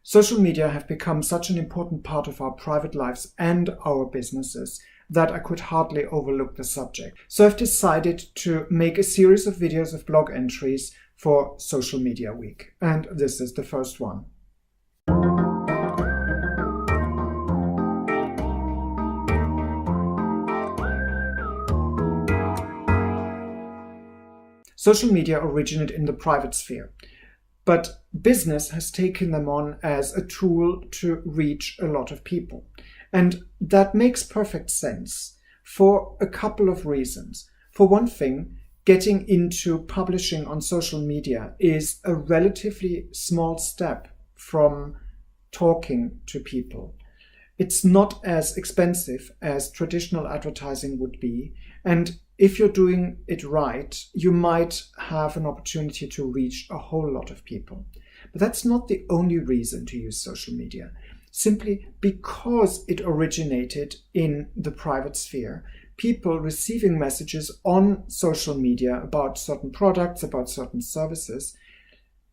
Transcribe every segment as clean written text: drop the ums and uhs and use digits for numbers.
Social media have become such an important part of our private lives and our businesses that I could hardly overlook the subject. So I've decided to make a series of videos of blog entries for Social Media Week, and this is the first one. Social media originate in the private sphere, but business has taken them on as a tool to reach a lot of people. And that makes perfect sense for a couple of reasons. For one thing, getting into publishing on social media is a relatively small step from talking to people. It's not as expensive as traditional advertising would be, and if you're doing it right, you might have an opportunity to reach a whole lot of people. But that's not the only reason to use social media. Simply because it originated in the private sphere, people receiving messages on social media about certain products, about certain services,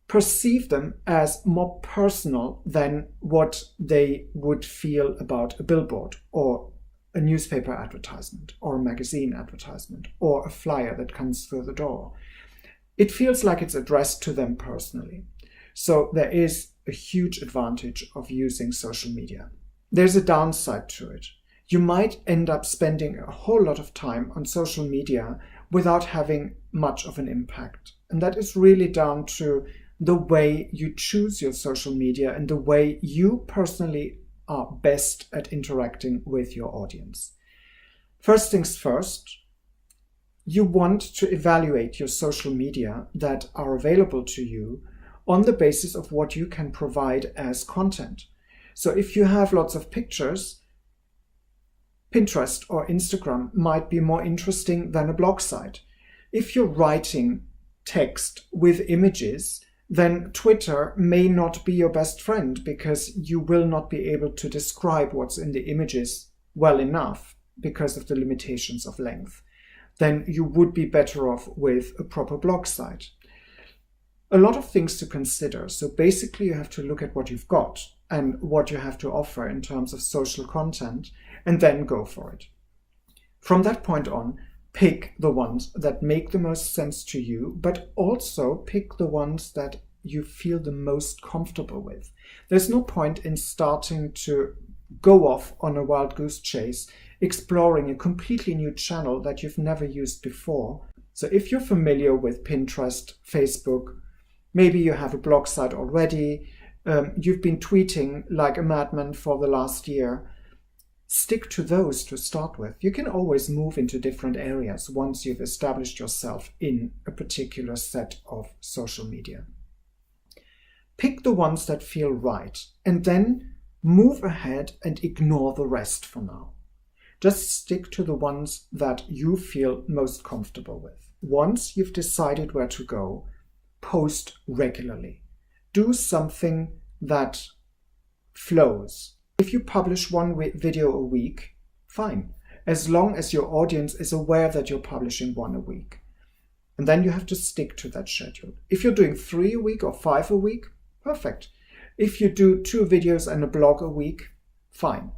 perceive them as more personal than what they would feel about a billboard or a newspaper advertisement or a magazine advertisement or a flyer that comes through the door. It feels like it's addressed to them personally. So there is a huge advantage of using social media. There's a downside to it. You might end up spending a whole lot of time on social media without having much of an impact. And that is really down to the way you choose your social media and the way you personally are best at interacting with your audience. First things first, you want to evaluate your social media that are available to you on the basis of what you can provide as content. So if you have lots of pictures, Pinterest or Instagram might be more interesting than a blog site. If you're writing text with images, then Twitter may not be your best friend because you will not be able to describe what's in the images well enough because of the limitations of length. Then you would be better off with a proper blog site. A lot of things to consider. So basically you have to look at what you've got and what you have to offer in terms of social content and then go for it. From that point on, pick the ones that make the most sense to you, but also pick the ones that you feel the most comfortable with. There's no point in starting to go off on a wild goose chase, exploring a completely new channel that you've never used before. So if you're familiar with Pinterest, Facebook, maybe you have a blog site already, you've been tweeting like a madman for the last year, stick to those to start with. You can always move into different areas once you've established yourself in a particular set of social media. Pick the ones that feel right and then move ahead and ignore the rest for now. Just stick to the ones that you feel most comfortable with. Once you've decided where to go, post regularly. Do something that flows. If you publish one video a week, fine, as long as your audience is aware that you're publishing one a week. And then you have to stick to that schedule. If you're doing 3 a week or 5 a week, perfect. If you do 2 videos and a blog a week, fine.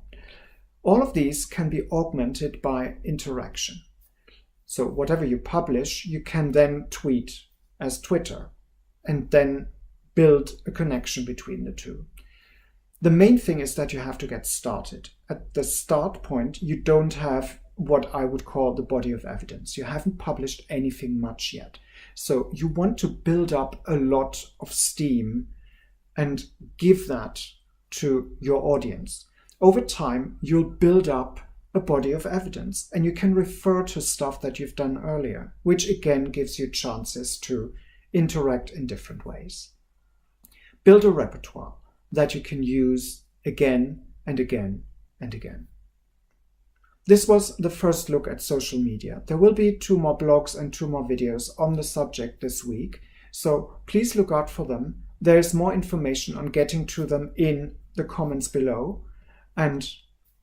All of these can be augmented by interaction. So whatever you publish, you can then tweet as Twitter and then build a connection between the two. The main thing is that you have to get started. At the start point, you don't have what I would call the body of evidence. You haven't published anything much yet. So you want to build up a lot of steam and give that to your audience. Over time, you'll build up a body of evidence and you can refer to stuff that you've done earlier, which again gives you chances to interact in different ways. Build a repertoire that you can use again and again and again. This was the first look at social media. There will be 2 more blogs and 2 more videos on the subject this week, so please look out for them. There is more information on getting to them in the comments below. And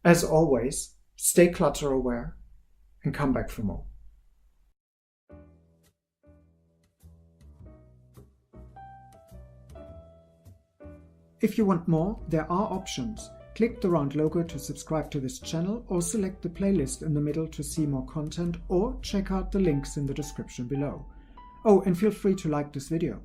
as always, stay clutter aware and come back for more. If you want more, there are options. Click the round logo to subscribe to this channel, or select the playlist in the middle to see more content, or check out the links in the description below. Oh, and feel free to like this video.